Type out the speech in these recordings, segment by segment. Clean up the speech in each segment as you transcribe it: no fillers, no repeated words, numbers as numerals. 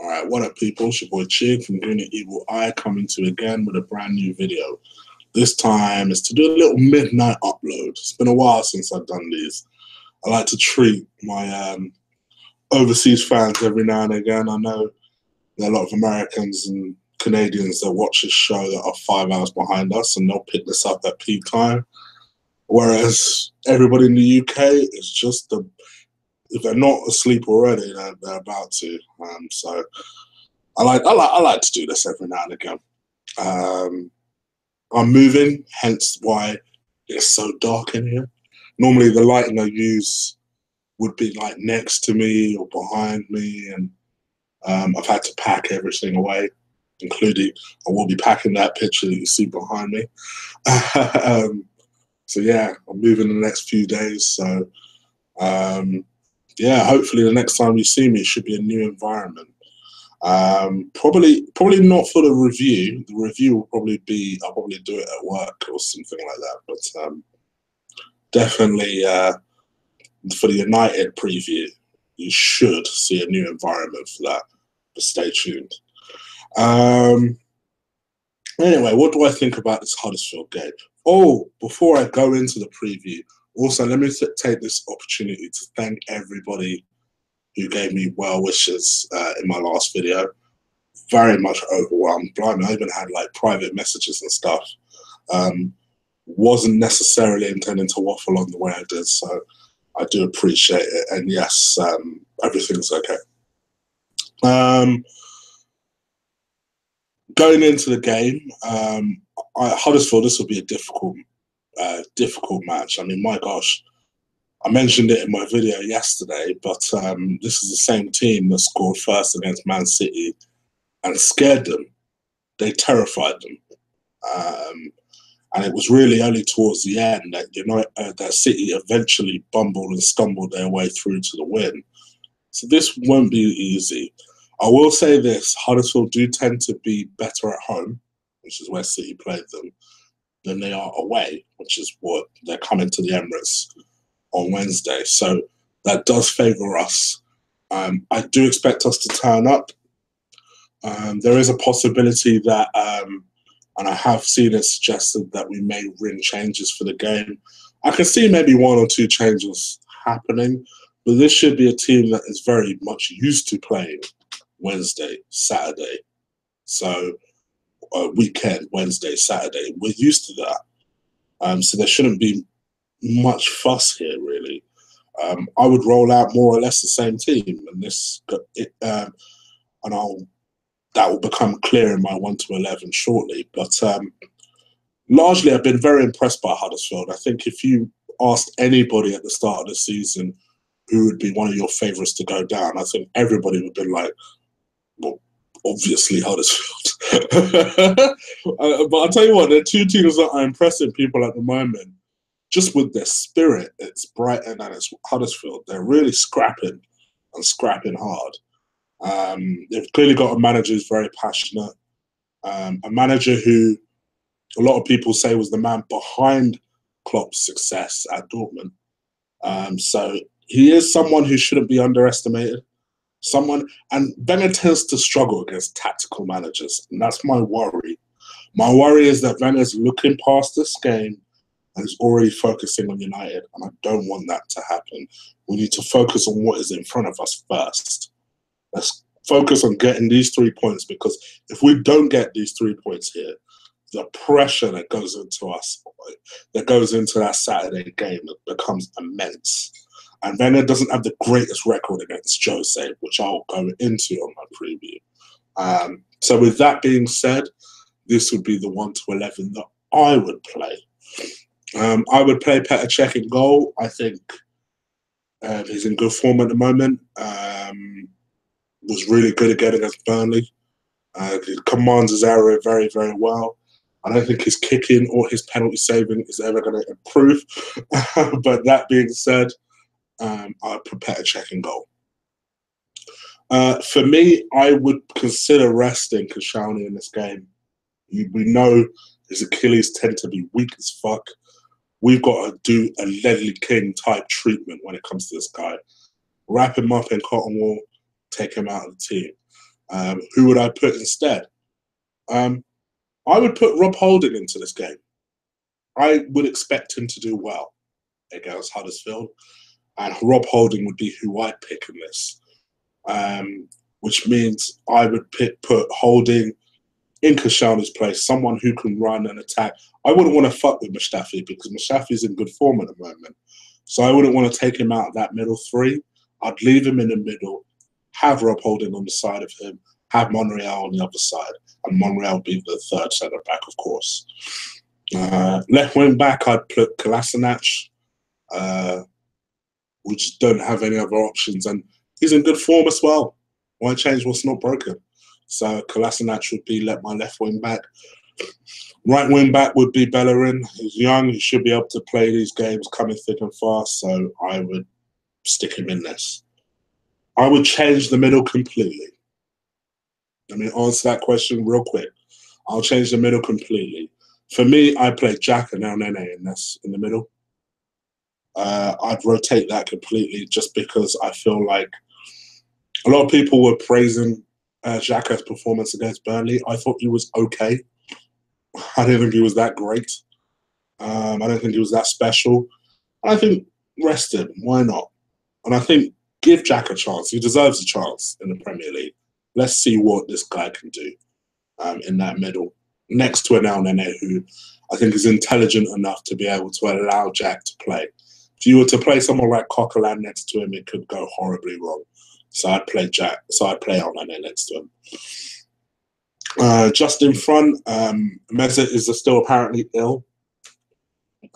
All right, what up, people? It's your boy Chig from Green Evil Eye coming to you again with a brand new video. This time is to do a little midnight upload. It's been a while since I've done these. I like to treat my overseas fans every now and again. I know there are a lot of Americans and Canadians that watch this show that are 5 hours behind us, and they'll pick this up at peak time. Whereas everybody in the UK is just if they're not asleep already, they're about to. So I like to do this every now and again. I'm moving, hence why it's so dark in here. Normally the lighting I use would be like next to me or behind me, and I've had to pack everything away, including I will be packing that picture that you see behind me. So yeah, I'm moving in the next few days. So yeah, hopefully the next time you see me, it should be a new environment. Probably not for the review. The review will probably be, I'll probably do it at work or something like that. But definitely for the United preview, you should see a new environment for that. But stay tuned. Anyway, what do I think about this Huddersfield game? Oh, before I go into the preview, also let me take this opportunity to thank everybody who gave me well wishes in my last video. Very much overwhelmed. Blimey, I even had like private messages and stuff. Wasn't necessarily intending to waffle on the way I did, so I do appreciate it. And yes, everything's okay. Going into the game, Huddersfield, this will be a difficult match. I mean, my gosh, I mentioned it in my video yesterday, but this is the same team that scored first against Man City and scared them. They terrified them. And it was really only towards the end that that City eventually bumbled and stumbled their way through to the win. So this won't be easy. I will say this, Huddersfield do tend to be better at home, which is where City played them, than they are away, which is what they're coming to the Emirates on Wednesday. So that does favour us. I do expect us to turn up. There is a possibility that, and I have seen it suggested that we may ring changes for the game. I can see maybe one or two changes happening, but this should be a team that is very much used to playing Wednesday, Saturday. So weekend, Wednesday, Saturday. We're used to that. So there shouldn't be much fuss here, really. I would roll out more or less the same team, and that will become clear in my 1 to 11 shortly. But largely, I've been very impressed by Huddersfield. I think if you asked anybody at the start of the season who would be one of your favourites to go down, I think everybody would have been like, well, obviously Huddersfield. But I'll tell you what, there are two teams that are impressing people at the moment. Just with their spirit, it's Brighton and it's Huddersfield. They're really scrapping and scrapping hard. They've clearly got a manager who's very passionate, a manager who a lot of people say was the man behind Klopp's success at Dortmund. So he is someone who shouldn't be underestimated. And Wenger tends to struggle against tactical managers, and that's my worry. My worry is that Wenger's looking past this game and is already focusing on United, and I don't want that to happen. We need to focus on what is in front of us first. Let's focus on getting these 3 points, because if we don't get these 3 points here, the pressure that goes into us, that goes into that Saturday game, becomes immense. And Wenger doesn't have the greatest record against Jose, which I'll go into on my preview. So with that being said, this would be the 1 to 11 that I would play. I would play Petr Cech in goal. I think he's in good form at the moment. Was really good again against Burnley. He commands his area very, very well. I don't think his kicking or his penalty saving is ever going to improve. But that being said, I'd put Petr Cech in goal. For me, I would consider resting Koscielny in this game. We know his Achilles tend to be weak as fuck. We've got to do a Ledley King type treatment when it comes to this guy. Wrap him up in cotton wool, take him out of the team. Who would I put instead? I would put Rob Holding into this game. I would expect him to do well against Huddersfield, and Rob Holding would be who I'd pick in this. Which means I would put Holding in Koscielny's place, someone who can run and attack. I wouldn't want to fuck with Mustafi because Mustafi's in good form at the moment. So I wouldn't want to take him out of that middle three. I'd leave him in the middle, have Rob Holding on the side of him, have Monreal on the other side, and Monreal be the third centre back, of course. Left wing back, I'd put Kolasinac. We just don't have any other options, and he's in good form as well. Why change what's not broken? So Kolasinac would be my left wing back. Right wing back would be Bellerin. He's young. He should be able to play these games coming thick and fast. So I would stick him in this. I would change the middle completely. Let me answer that question real quick. I'll change the middle completely. For me, I play Jack and El Nene in the middle. I'd rotate that completely just because I feel like a lot of people were praising Xhaka's performance against Burnley. I thought he was okay. I didn't think he was that great. I don't think he was that special. And I think rest him. Why not? And I think give Xhaka a chance. He deserves a chance in the Premier League. Let's see what this guy can do in that middle. Next to an El Nene who I think is intelligent enough to be able to allow Jack to play. If you were to play someone like Coquelin next to him, it could go horribly wrong. So I'd play Jack. So I'd play El Nene next to him. Just in front, Mesut is still apparently ill.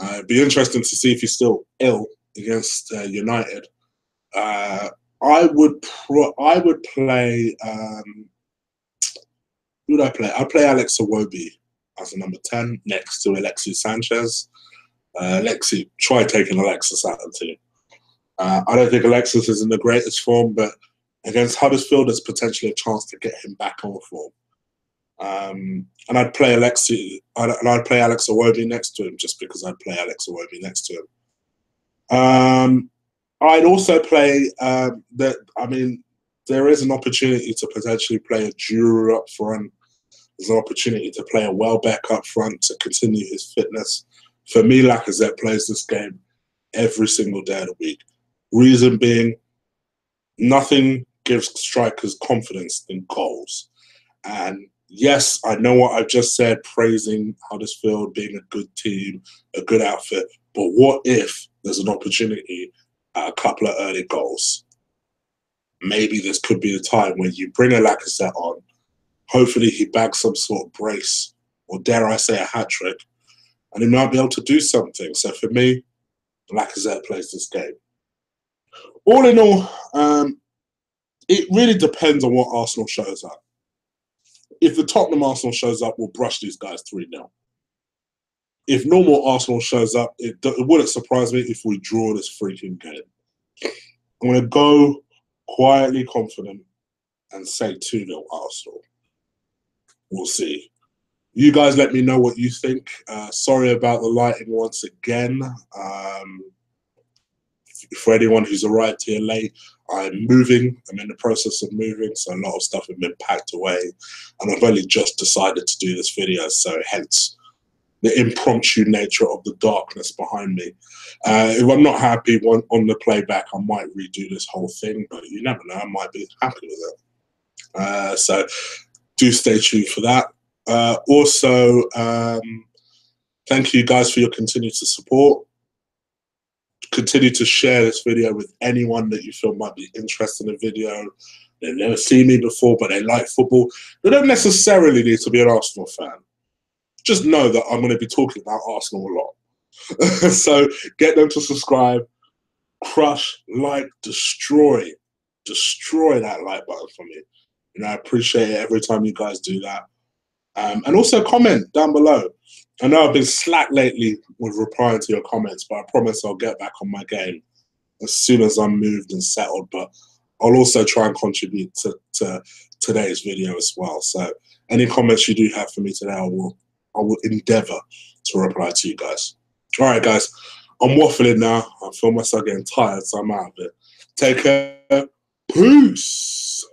It'd be interesting to see if he's still ill against United. I would play. Who would I play? I'd play Alex Iwobi as a number 10 next to Alexis Sanchez. Try taking Alexis out of the team. I don't think Alexis is in the greatest form, but against Huddersfield, there's potentially a chance to get him back on form. And I'd play Alex Iwobi next to him just because I'd play Alex Iwobi next to him. I'd also play there is an opportunity to potentially play a Giroud up front. There's an opportunity to play a Welbeck up front to continue his fitness. For me, Lacazette plays this game every single day of the week. Reason being, nothing gives strikers confidence than goals. And yes, I know what I've just said, praising Huddersfield being a good team, a good outfit. But what if there's an opportunity at a couple of early goals? Maybe this could be the time when you bring a Lacazette on. Hopefully he bags some sort of brace, or dare I say a hat-trick, and he might be able to do something. So for me, Lacazette plays this game. All in all, it really depends on what Arsenal shows up. If the Tottenham Arsenal shows up, we'll brush these guys 3-0. If normal Arsenal shows up, it wouldn't surprise me if we draw this freaking game. I'm going to go quietly confident and say 2-0 Arsenal. We'll see. You guys let me know what you think. Sorry about the lighting once again. For anyone who's arrived here late, I'm moving. I'm in the process of moving, so a lot of stuff has been packed away. And I've only just decided to do this video, so hence the impromptu nature of the darkness behind me. If I'm not happy on the playback, I might redo this whole thing, but you never know, I might be happy with it. So do stay tuned for that. Also, thank you guys for your continued support. Continue to share this video with anyone that you feel might be interested in the video. They've never seen me before, but they like football. They don't necessarily need to be an Arsenal fan. Just know that I'm going to be talking about Arsenal a lot. So get them to subscribe, crush, like, destroy that like button for me. I appreciate it every time you guys do that. And also comment down below. I know I've been slack lately with replying to your comments, but I promise I'll get back on my game as soon as I'm moved and settled. But I'll also try and contribute to today's video as well. So any comments you do have for me today, I will endeavour to reply to you guys. All right, guys. I'm waffling now. I feel myself getting tired, so I'm out of it. Take care. Peace.